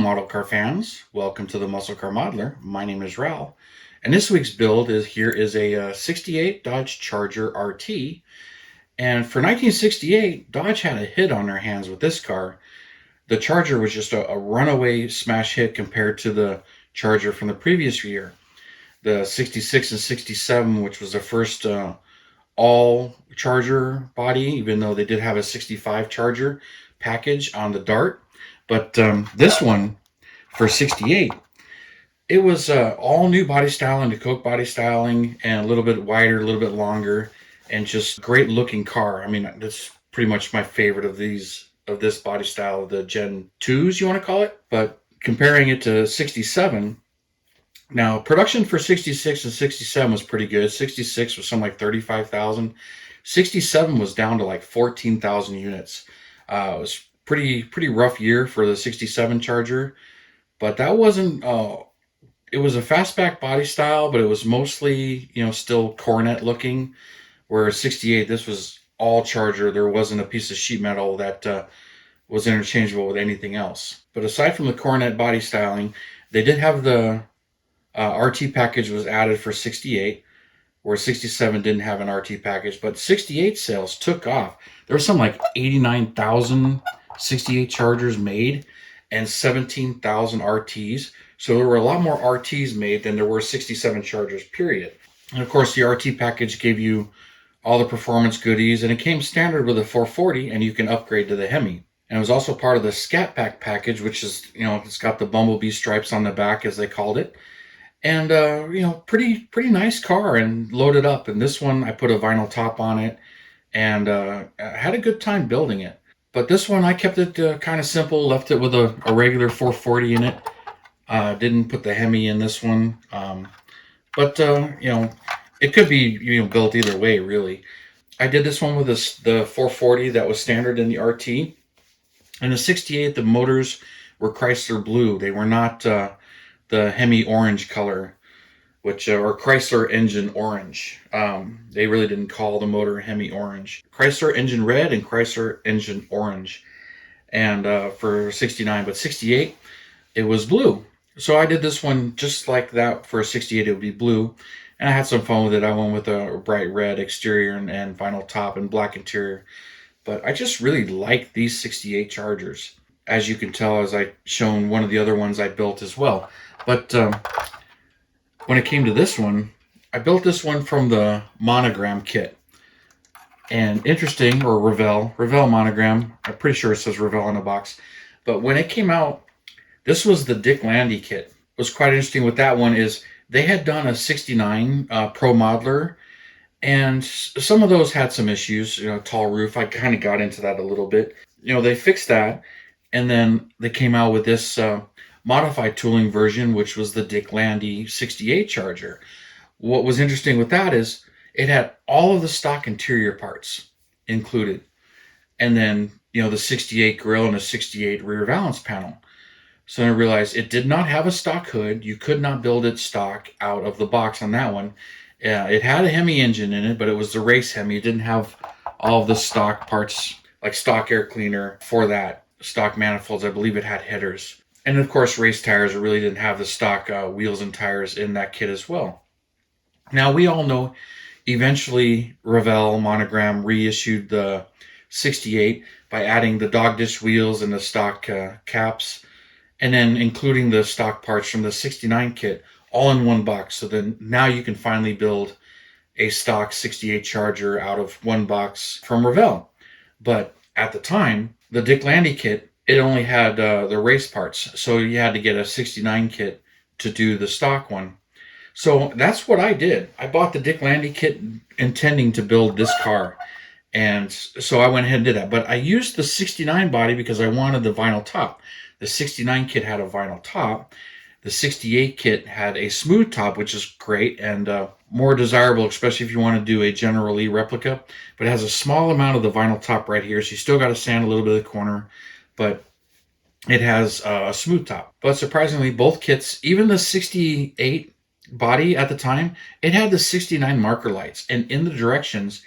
model car fans. Welcome to the Muscle Car Modeler. My name is Revell, and this week's build is a 68 Dodge Charger RT. And for 1968, Dodge had a hit on their hands with this car. The Charger was just a runaway smash hit compared to the Charger from the previous year. The 66 and 67, which was the first all Charger body, even though they did have a 65 Charger package on the Dart. But this one, for 68, it was all new body styling, the Coke body styling, and a little bit wider, a little bit longer, and just great looking car. I mean, that's pretty much my favorite of this body style, the Gen 2s, you want to call it. But comparing it to 67, now production for 66 and 67 was pretty good. 66 was something like 35,000. 67 was down to like 14,000 units. It was pretty rough year for the 67 Charger, but that wasn't it was a fastback body style, but it was mostly, still Coronet looking, where 68, this was all Charger. There wasn't a piece of sheet metal that was interchangeable with anything else. But aside from the Coronet body styling, they did have the RT package was added for 68, where 67 didn't have an RT package, but 68 sales took off. There was some like 89,000 68 Chargers made and 17,000 RTs. So there were a lot more RTs made than there were 67 Chargers, period. And of course, the RT package gave you all the performance goodies, and it came standard with a 440, and you can upgrade to the Hemi. And it was also part of the Scat Pack package, which is, it's got the bumblebee stripes on the back, as they called it. And, pretty nice car and loaded up. And this one, I put a vinyl top on it and had a good time building it. But this one, I kept it kind of simple, left it with a regular 440 in it. Didn't put the Hemi in this one. But it could be, built either way, really. I did this one with the 440 that was standard in the RT. And the 68, the motors were Chrysler blue. They were not the Hemi orange color, or Chrysler engine orange. They really didn't call the motor Hemi orange. Chrysler engine red and Chrysler engine orange. And for 69, but 68, it was blue. So I did this one just like that. For 68, it would be blue. And I had some fun with it. I went with a bright red exterior and vinyl top and black interior. But I just really like these 68 Chargers. As you can tell, as I shown one of the other ones I built as well. But when it came to this one, I built this one from the monogram kit. And interesting, or Revell monogram. I'm pretty sure it says Revell on the box. But when it came out, this was the Dick Landy kit. What's quite interesting with that one is they had done a 69 Pro Modeler, and some of those had some issues. Tall roof. I kind of got into that a little bit. They fixed that, and then they came out with this modified tooling version, which was the Dick Landy 68 Charger. What was interesting with that is it had all of the stock interior parts included, and then the 68 grille and a 68 rear valance panel. So I realized it did not have a stock hood. You could not build it stock out of the box on that one. It had a Hemi engine in it, but it was the race Hemi. It didn't have all of the stock parts, like stock air cleaner for that, stock manifolds. I believe it had headers. And of course, race tires. It really didn't have the stock wheels and tires in that kit as well. Now, we all know eventually Revell Monogram reissued the 68 by adding the dog dish wheels and the stock caps, and then including the stock parts from the 69 kit all in one box. So then now you can finally build a stock 68 Charger out of one box from Revell. But at the time, the Dick Landy kit, it only had the race parts. So you had to get a 69 kit to do the stock one. So that's what I did. I bought the Dick Landy kit intending to build this car. And so I went ahead and did that. But I used the 69 body because I wanted the vinyl top. The 69 kit had a vinyl top. The 68 kit had a smooth top, which is great and more desirable, especially if you want to do a General Lee replica. But it has a small amount of the vinyl top right here, so you still got to sand a little bit of the corner. But it has a smooth top. But surprisingly, both kits, even the 68 body at the time, it had the 69 marker lights. And in the directions,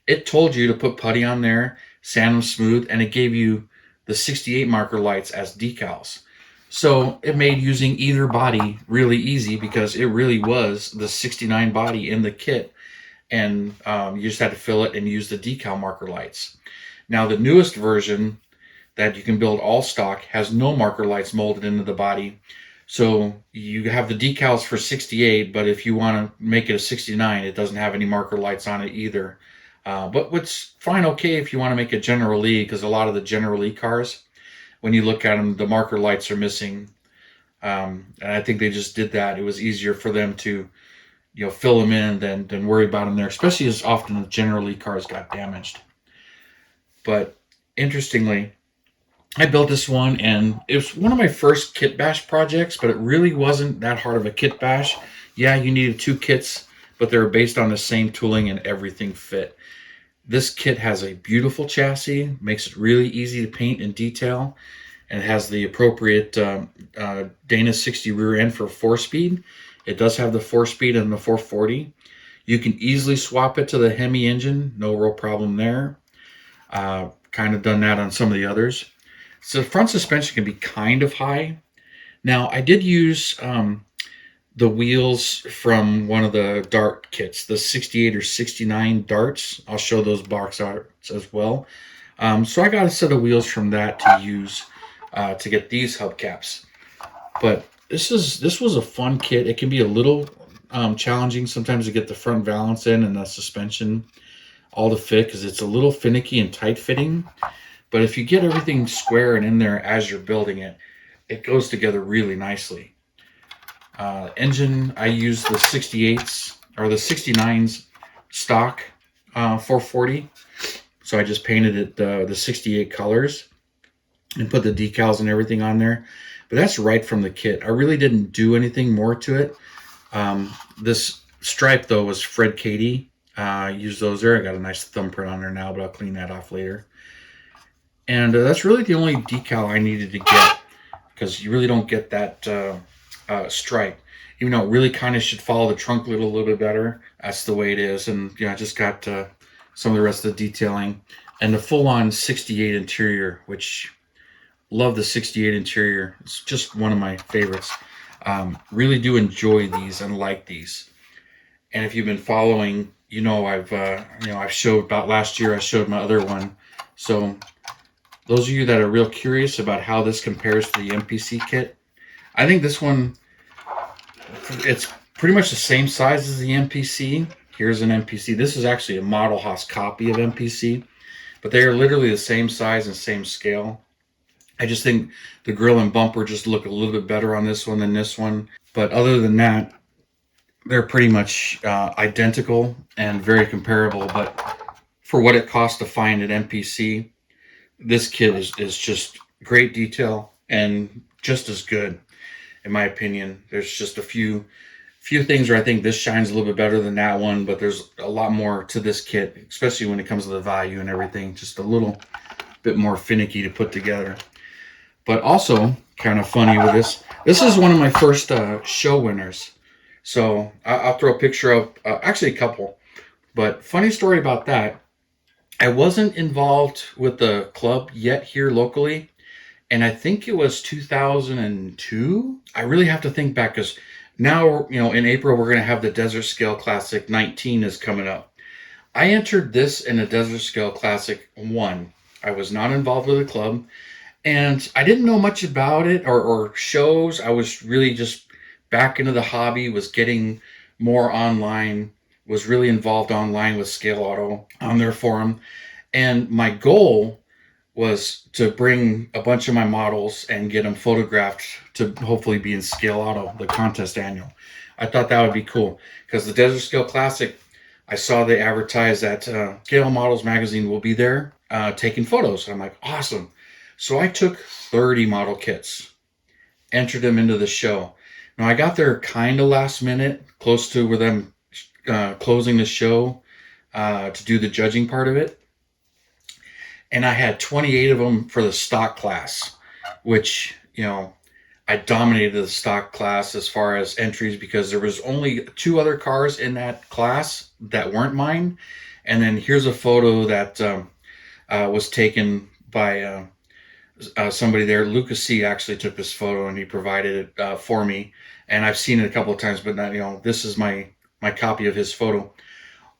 it told you to put putty on there, sand them smooth, and it gave you the 68 marker lights as decals. So it made using either body really easy because it really was the 69 body in the kit, and you just had to fill it and use the decal marker lights. Now the newest version that you can build all stock has no marker lights molded into the body. So you have the decals for 68, but if you want to make it a 69, it doesn't have any marker lights on it either. But what's fine, okay, if you want to make a General Lee, because a lot of the General Lee cars, when you look at them, the marker lights are missing. And I think they just did that. It was easier for them to, fill them in than worry about them there, especially as often the General Lee cars got damaged. But interestingly, I built this one, and it was one of my first kit bash projects, but it really wasn't that hard of a kit bash. Yeah, you needed two kits, but they were based on the same tooling and everything fit. This kit has a beautiful chassis, makes it really easy to paint and detail, and it has the appropriate Dana 60 rear end for 4-speed. It does have the 4-speed and the 440. You can easily swap it to the Hemi engine, no real problem there. Kind of done that on some of the others. So the front suspension can be kind of high. Now, I did use the wheels from one of the Dart kits, the 68 or 69 Darts. I'll show those box arts as well. So I got a set of wheels from that to use to get these hubcaps. But this was a fun kit. It can be a little challenging sometimes to get the front valance in and the suspension all to fit because it's a little finicky and tight fitting. But if you get everything square and in there as you're building it, it goes together really nicely. Engine, I use the 68s or the 69s stock 440. So I just painted it the 68 colors and put the decals and everything on there. But that's right from the kit. I really didn't do anything more to it. This stripe, though, was Fred Katie. I used those there. I got a nice thumbprint on there now, but I'll clean that off later. And that's really the only decal I needed to get because you really don't get that stripe. Even though it really kind of should follow the trunk lid a little bit better. That's the way it is. And I just got some of the rest of the detailing. And the full-on 68 interior, which love the 68 interior. It's just one of my favorites. Really do enjoy these and like these. And if you've been following, I've showed about last year. I showed my other one. So those of you that are real curious about how this compares to the MPC kit, I think this one, it's pretty much the same size as the MPC. Here's an MPC. This is actually a Model Haas copy of MPC, but they are literally the same size and same scale. I just think the grill and bumper just look a little bit better on this one than this one. But other than that, they're pretty much identical and very comparable. But for what it costs to find at MPC, this kit is just great detail and just as good, in my opinion. There's just a few things where I think this shines a little bit better than that one, but there's a lot more to this kit, especially when it comes to the value and everything. Just a little bit more finicky to put together. But also, kind of funny with this, this is one of my first show winners. So I'll throw a picture up, actually a couple. But funny story about that, I wasn't involved with the club yet here locally. And I think it was 2002. I really have to think back because now, in April, we're going to have the Desert Scale Classic 19 is coming up. I entered this in the Desert Scale Classic 1. I was not involved with the club. And I didn't know much about it or shows. I was really just back into the hobby, was getting more online, was really involved online with Scale Auto on their forum. And my goal was to bring a bunch of my models and get them photographed to hopefully be in Scale Auto, the contest annual. I thought that would be cool because the Desert Scale Classic, I saw they advertise that Scale Models magazine will be there taking photos. I'm like, awesome. So I took 30 model kits, entered them into the show. Now I got there kind of last minute, close to where them closing the show to do the judging part of it. And I had 28 of them for the stock class, which, I dominated the stock class as far as entries because there was only 2 other cars in that class that weren't mine. And then here's a photo that was taken by somebody there, Lucas C, actually took this photo and he provided it for me, and I've seen it a couple of times, but not, this is my copy of his photo.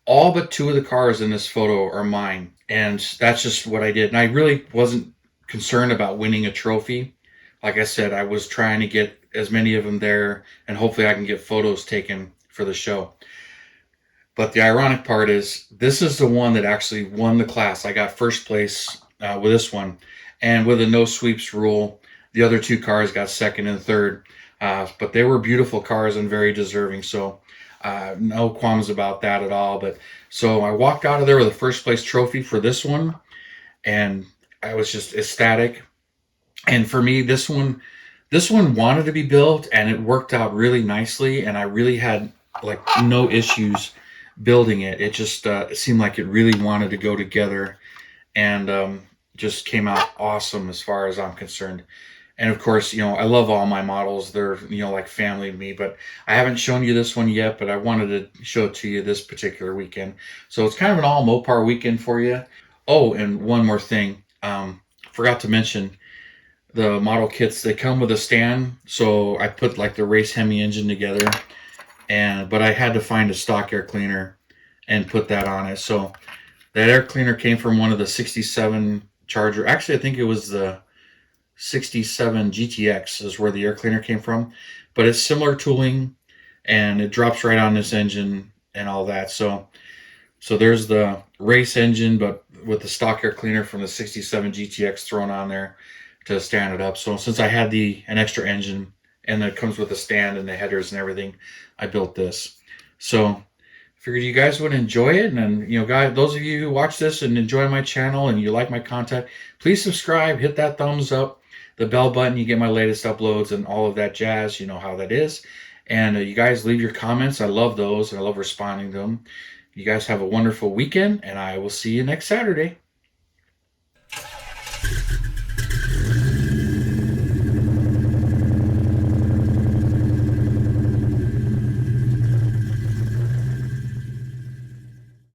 All but two of the cars in this photo are mine, and that's just what I did. And I really wasn't concerned about winning a trophy. Like I said, I was trying to get as many of them there, and hopefully I can get photos taken for the show. But the ironic part is, this is the one that actually won the class. I got first place with this one, and with a no sweeps rule, the other two cars got second and third. But they were beautiful cars and very deserving. So no qualms about that at all. But so I walked out of there with a first place trophy for this one, and I was just ecstatic. And for me, this one wanted to be built, and it worked out really nicely, and I really had like no issues building it. It just it seemed like it really wanted to go together, and just came out awesome as far as I'm concerned. And of course, I love all my models. They're, like family to me, but I haven't shown you this one yet, but I wanted to show it to you this particular weekend. So it's kind of an all Mopar weekend for you. Oh, and one more thing. Forgot to mention, the model kits, they come with a stand. So I put like the race Hemi engine together, but I had to find a stock air cleaner and put that on it. So that air cleaner came from one of the 67 Charger. Actually, I think it was the 67 GTX is where the air cleaner came from, but it's similar tooling, and it drops right on this engine and all that. So there's the race engine, but with the stock air cleaner from the 67 GTX thrown on there to stand it up. So since I had an extra engine, and it comes with a stand and the headers and everything, I built this. So figured you guys would enjoy it. And then, guys, those of you who watch this and enjoy my channel and you like my content, please subscribe, hit that thumbs up, the bell button. You get my latest uploads and all of that jazz. You know how that is. And you guys leave your comments. I love those, and I love responding to them. You guys have a wonderful weekend, and I will see you next Saturday.